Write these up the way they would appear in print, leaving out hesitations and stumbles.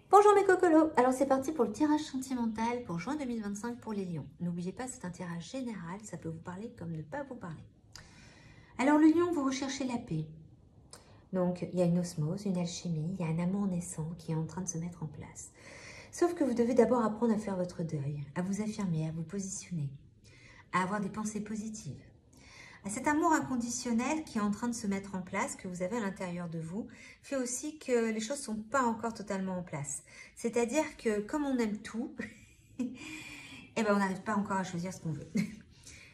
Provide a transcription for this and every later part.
Bonjour mes cocolos, alors c'est parti pour le tirage sentimental pour juin 2025 pour les lions. N'oubliez pas, c'est un tirage général, ça peut vous parler comme ne pas vous parler. Alors le lion, vous recherchez la paix. Donc il y a une osmose, une alchimie, il y a un amour naissant qui est en train de se mettre en place. Sauf que vous devez d'abord apprendre à faire votre deuil, à vous affirmer, à vous positionner, à avoir des pensées positives. À cet amour inconditionnel qui est en train de se mettre en place, que vous avez à l'intérieur de vous, fait aussi que les choses ne sont pas encore totalement en place. C'est-à-dire que comme on aime tout, eh ben on n'arrive pas encore à choisir ce qu'on veut.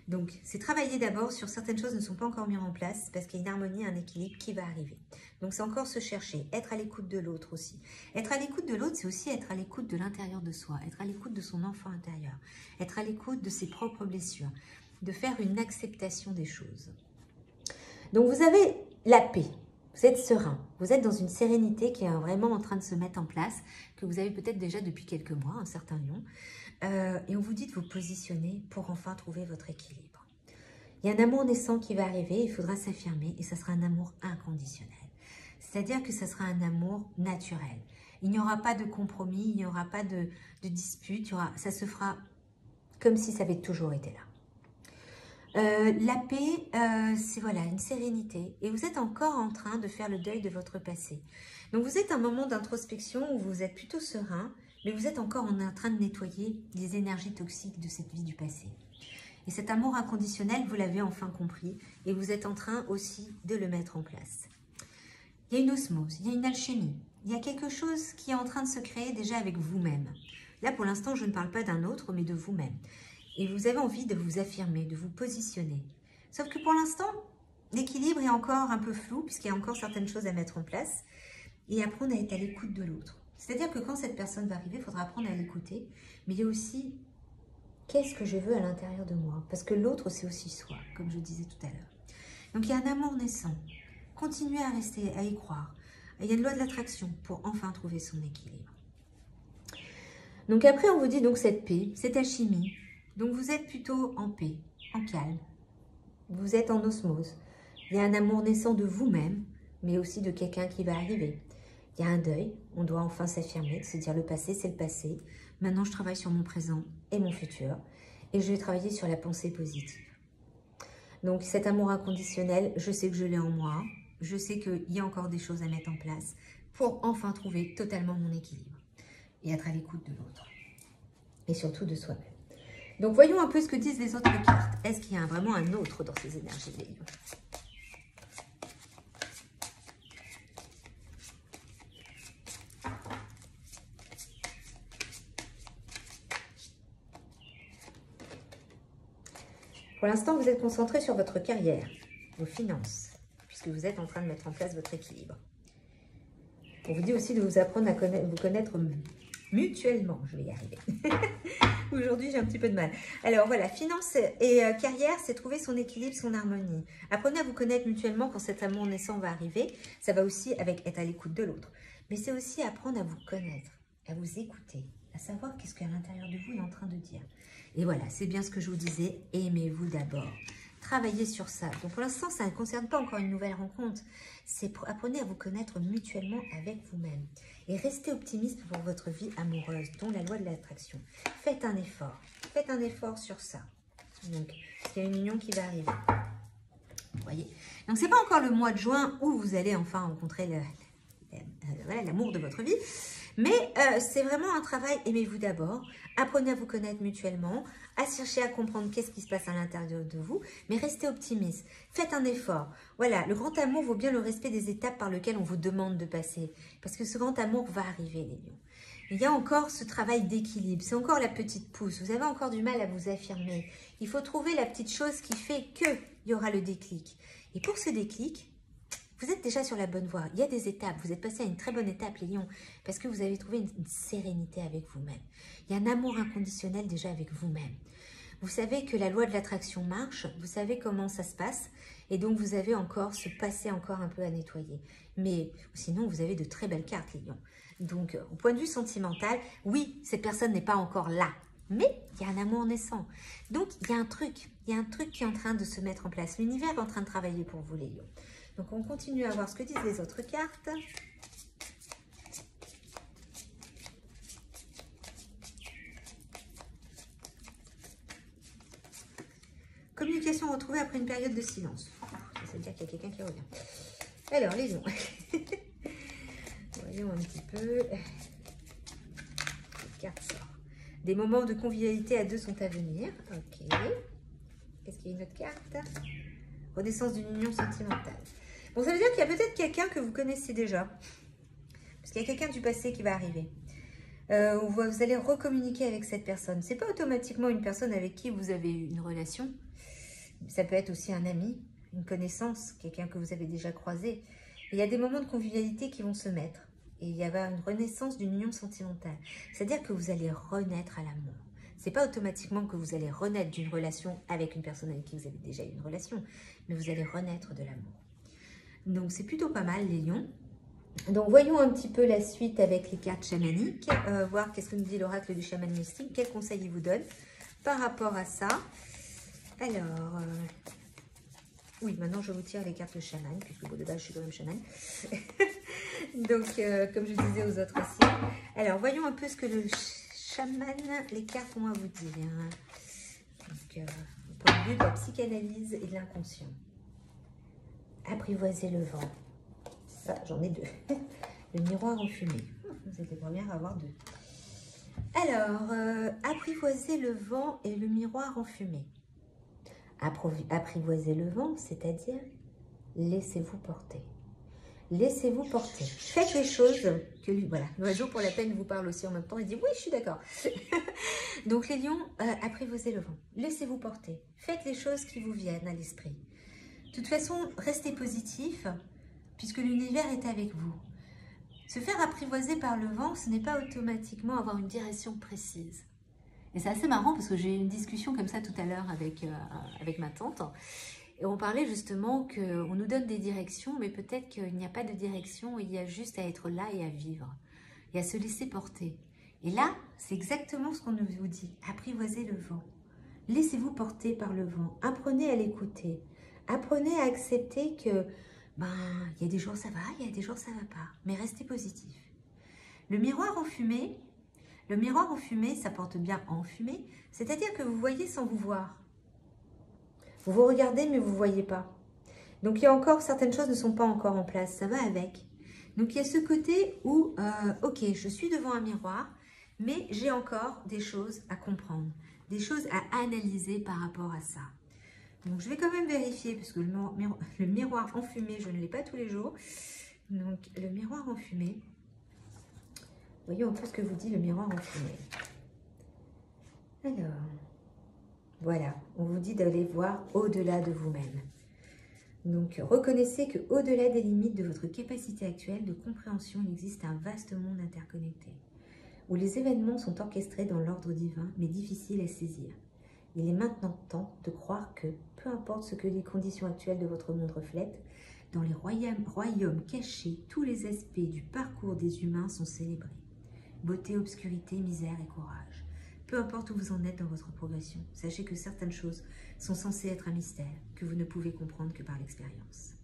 Donc, c'est travailler d'abord sur certaines choses qui ne sont pas encore mises en place parce qu'il y a une harmonie, un équilibre qui va arriver. Donc, c'est encore se chercher, être à l'écoute de l'autre aussi. Être à l'écoute de l'autre, c'est aussi être à l'écoute de l'intérieur de soi, être à l'écoute de son enfant intérieur, être à l'écoute de ses propres blessures, de faire une acceptation des choses. Donc, vous avez la paix, vous êtes serein, vous êtes dans une sérénité qui est vraiment en train de se mettre en place, que vous avez peut-être déjà depuis quelques mois, un certain lion. Et on vous dit de vous positionner pour enfin trouver votre équilibre. Il y a un amour naissant qui va arriver, il faudra s'affirmer et ça sera un amour inconditionnel. C'est-à-dire que ça sera un amour naturel. Il n'y aura pas de compromis, il n'y aura pas de dispute, ça se fera comme si ça avait toujours été là. La paix, c'est voilà, une sérénité. Et vous êtes encore en train de faire le deuil de votre passé. Donc vous êtes à un moment d'introspection où vous êtes plutôt serein, mais vous êtes encore en train de nettoyer les énergies toxiques de cette vie du passé. Et cet amour inconditionnel, vous l'avez enfin compris, et vous êtes en train aussi de le mettre en place. Il y a une osmose, il y a une alchimie, il y a quelque chose qui est en train de se créer déjà avec vous-même. Là, pour l'instant, je ne parle pas d'un autre, mais de vous-même. Et vous avez envie de vous affirmer, de vous positionner. Sauf que pour l'instant, l'équilibre est encore un peu flou, puisqu'il y a encore certaines choses à mettre en place, et apprendre à être à l'écoute de l'autre. C'est-à-dire que quand cette personne va arriver, il faudra apprendre à l'écouter, mais il y a aussi qu'est-ce que je veux à l'intérieur de moi, parce que l'autre, c'est aussi soi, comme je disais tout à l'heure. Donc il y a un amour naissant. Continuez à rester, à y croire. Il y a une loi de l'attraction pour enfin trouver son équilibre. Donc après, on vous dit donc cette paix, cette alchimie. Donc vous êtes plutôt en paix, en calme. Vous êtes en osmose. Il y a un amour naissant de vous-même, mais aussi de quelqu'un qui va arriver. Il y a un deuil, on doit enfin s'affirmer, se dire le passé, c'est le passé. Maintenant, je travaille sur mon présent et mon futur. Et je vais travailler sur la pensée positive. Donc cet amour inconditionnel, je sais que je l'ai en moi. Je sais qu'il y a encore des choses à mettre en place pour enfin trouver totalement mon équilibre. Et être à l'écoute de l'autre. Et surtout de soi-même. Donc, voyons un peu ce que disent les autres cartes. Est-ce qu'il y a vraiment un autre dans ces énergies, les lions? Pour l'instant, vous êtes concentré sur votre carrière, vos finances, puisque vous êtes en train de mettre en place votre équilibre. On vous dit aussi de vous apprendre à vous connaître mutuellement. Je vais y arriver. Aujourd'hui, j'ai un petit peu de mal. Alors voilà, finances et carrière, c'est trouver son équilibre, son harmonie. Apprenez à vous connaître mutuellement quand cet amour naissant va arriver. Ça va aussi avec être à l'écoute de l'autre. Mais c'est aussi apprendre à vous connaître, à vous écouter, à savoir qu'est-ce qu'à l'intérieur de vous est en train de dire. Et voilà, c'est bien ce que je vous disais. Aimez-vous d'abord. Travaillez sur ça. Donc pour l'instant, ça ne concerne pas encore une nouvelle rencontre. C'est apprenez à vous connaître mutuellement avec vous-même. Et restez optimiste pour votre vie amoureuse, dont la loi de l'attraction. Faites un effort. Faites un effort sur ça. Donc, il y a une union qui va arriver. Vous voyez. Donc, ce n'est pas encore le mois de juin où vous allez enfin rencontrer l'amour de votre vie. Mais c'est vraiment un travail, aimez-vous d'abord, apprenez à vous connaître mutuellement, à chercher à comprendre qu'est-ce qui se passe à l'intérieur de vous, mais restez optimiste, faites un effort. Voilà, le grand amour vaut bien le respect des étapes par lesquelles on vous demande de passer, parce que ce grand amour va arriver, les lions. Il y a encore ce travail d'équilibre, c'est encore la petite pousse, vous avez encore du mal à vous affirmer. Il faut trouver la petite chose qui fait qu'il y aura le déclic. Et pour ce déclic, vous êtes déjà sur la bonne voie. Il y a des étapes. Vous êtes passé à une très bonne étape, les lions, parce que vous avez trouvé une sérénité avec vous-même. Il y a un amour inconditionnel déjà avec vous-même. Vous savez que la loi de l'attraction marche. Vous savez comment ça se passe. Et donc, vous avez encore ce passé encore un peu à nettoyer. Mais sinon, vous avez de très belles cartes, les lions. Donc, au point de vue sentimental, oui, cette personne n'est pas encore là. Mais il y a un amour naissant. Donc, il y a un truc. Il y a un truc qui est en train de se mettre en place. L'univers est en train de travailler pour vous, les lions. Donc, on continue à voir ce que disent les autres cartes. communication retrouvée après une période de silence. Ça veut dire qu'il y a quelqu'un qui revient. Alors, les lions. Voyons un petit peu. Les cartes sortent. Des moments de convivialité à deux sont à venir. Ok. Est-ce qu'il y a une autre carte? Renaissance d'une union sentimentale. Bon, ça veut dire qu'il y a peut-être quelqu'un que vous connaissez déjà. Parce qu'il y a quelqu'un du passé qui va arriver. Où vous allez recommuniquer avec cette personne. Ce n'est pas automatiquement une personne avec qui vous avez eu une relation. Ça peut être aussi un ami, une connaissance, quelqu'un que vous avez déjà croisé. Et il y a des moments de convivialité qui vont se mettre. Et il y a une renaissance d'une union sentimentale. C'est-à-dire que vous allez renaître à l'amour. Ce n'est pas automatiquement que vous allez renaître d'une relation avec une personne avec qui vous avez déjà eu une relation. Mais vous allez renaître de l'amour. Donc c'est plutôt pas mal les lions. Donc voyons un petit peu la suite avec les cartes chamaniques. Voir qu'est-ce que nous dit l'oracle du chaman mystique. Quels conseils il vous donne par rapport à ça. Alors... oui, maintenant je vous tire les cartes de chaman, puisque de base je suis quand même chaman. Donc, comme je disais aux autres aussi. Alors, voyons un peu ce que le chaman, les cartes ont à vous dire. Donc, au point de vue de la psychanalyse et de l'inconscient. Apprivoiser le vent. Ça, j'en ai deux. Le miroir en fumée. Vous êtes les premières à avoir deux. Alors, apprivoiser le vent et le miroir en fumée. Apprivoiser le vent, c'est-à-dire laissez-vous porter. Laissez-vous porter. Faites les choses que lui... Voilà, l'oiseau pour la peine vous parle aussi en même temps. Il dit oui, je suis d'accord. Donc les lions, apprivoisez le vent. Laissez-vous porter. Faites les choses qui vous viennent à l'esprit. De toute façon, restez positif puisque l'univers est avec vous. Se faire apprivoiser par le vent, ce n'est pas automatiquement avoir une direction précise. Et c'est assez marrant parce que j'ai eu une discussion comme ça tout à l'heure avec ma tante. Et on parlait justement qu'on nous donne des directions, mais peut-être qu'il n'y a pas de direction, il y a juste à être là et à vivre. Et à se laisser porter. Et là, c'est exactement ce qu'on vous dit. Apprivoisez le vent. Laissez-vous porter par le vent. Apprenez à l'écouter. Apprenez à accepter que, il y a des jours ça va, il y a des jours ça va pas. Mais restez positif. Le miroir en fumée, ça porte bien enfumé, c'est-à-dire que vous voyez sans vous voir. Vous vous regardez, mais vous ne voyez pas. Donc, il y a encore, certaines choses ne sont pas encore en place, ça va avec. Donc, il y a ce côté où, ok, je suis devant un miroir, mais j'ai encore des choses à comprendre, des choses à analyser par rapport à ça. Donc, je vais quand même vérifier, parce que le miroir enfumé, je ne l'ai pas tous les jours. Donc, le miroir enfumé, voyons un peu ce que vous dit le miroir enfumé. Alors... voilà, on vous dit d'aller voir au-delà de vous-même. Donc, reconnaissez qu'au-delà des limites de votre capacité actuelle de compréhension, il existe un vaste monde interconnecté, où les événements sont orchestrés dans l'ordre divin, mais difficiles à saisir. Il est maintenant temps de croire que, peu importe ce que les conditions actuelles de votre monde reflètent, dans les royaumes cachés, tous les aspects du parcours des humains sont célébrés. Beauté, obscurité, misère et courage. Peu importe où vous en êtes dans votre progression, sachez que certaines choses sont censées être un mystère que vous ne pouvez comprendre que par l'expérience.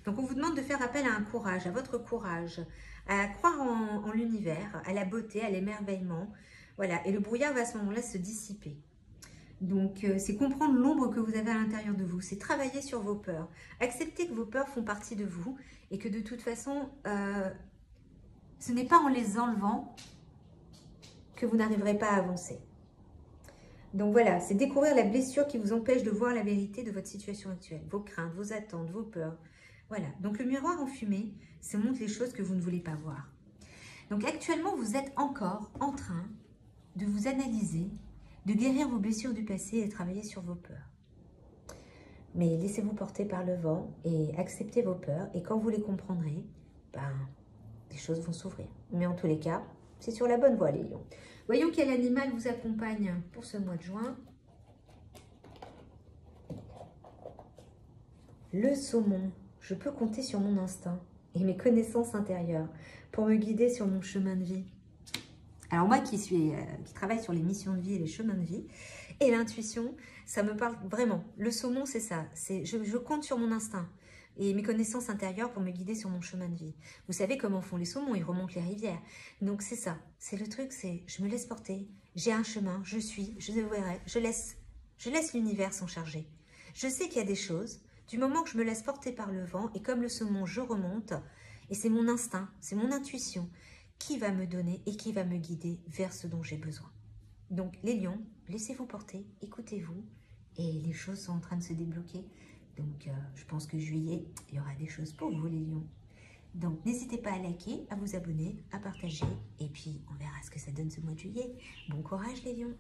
Donc on vous demande de faire appel à un courage, à votre courage, à croire en l'univers, à la beauté, à l'émerveillement. Voilà, et le brouillard va à ce moment-là se dissiper. Donc c'est comprendre l'ombre que vous avez à l'intérieur de vous, c'est travailler sur vos peurs. Accepter que vos peurs font partie de vous et que de toute façon, ce n'est pas en les enlevant que vous n'arriverez pas à avancer. Donc voilà, c'est découvrir la blessure qui vous empêche de voir la vérité de votre situation actuelle, vos craintes, vos attentes, vos peurs. Voilà, donc le miroir en fumée, ça montre les choses que vous ne voulez pas voir. Donc actuellement, vous êtes encore en train de vous analyser, de guérir vos blessures du passé et de travailler sur vos peurs. Mais laissez-vous porter par le vent et acceptez vos peurs. Et quand vous les comprendrez, les choses vont s'ouvrir. Mais en tous les cas, c'est sur la bonne voie, les lions. Voyons quel animal vous accompagne pour ce mois de juin. Le saumon. Je peux compter sur mon instinct et mes connaissances intérieures pour me guider sur mon chemin de vie. Alors moi qui travaille sur les missions de vie et les chemins de vie et l'intuition, ça me parle vraiment. Le saumon, c'est ça. Je compte sur mon instinct et mes connaissances intérieures pour me guider sur mon chemin de vie. Vous savez comment font les saumons, ils remontent les rivières. Donc c'est ça, c'est le truc, c'est je me laisse porter, j'ai un chemin, je verrai, je laisse l'univers s'en charger. Je sais qu'il y a des choses, du moment que je me laisse porter par le vent, et comme le saumon, je remonte, et c'est mon instinct, c'est mon intuition qui va me donner et qui va me guider vers ce dont j'ai besoin. Donc les lions, laissez-vous porter, écoutez-vous, et les choses sont en train de se débloquer. Donc je pense que juillet, il y aura des choses pour vous les lions. Donc n'hésitez pas à liker, à vous abonner, à partager, et puis on verra ce que ça donne ce mois de juillet. Bon courage les lions!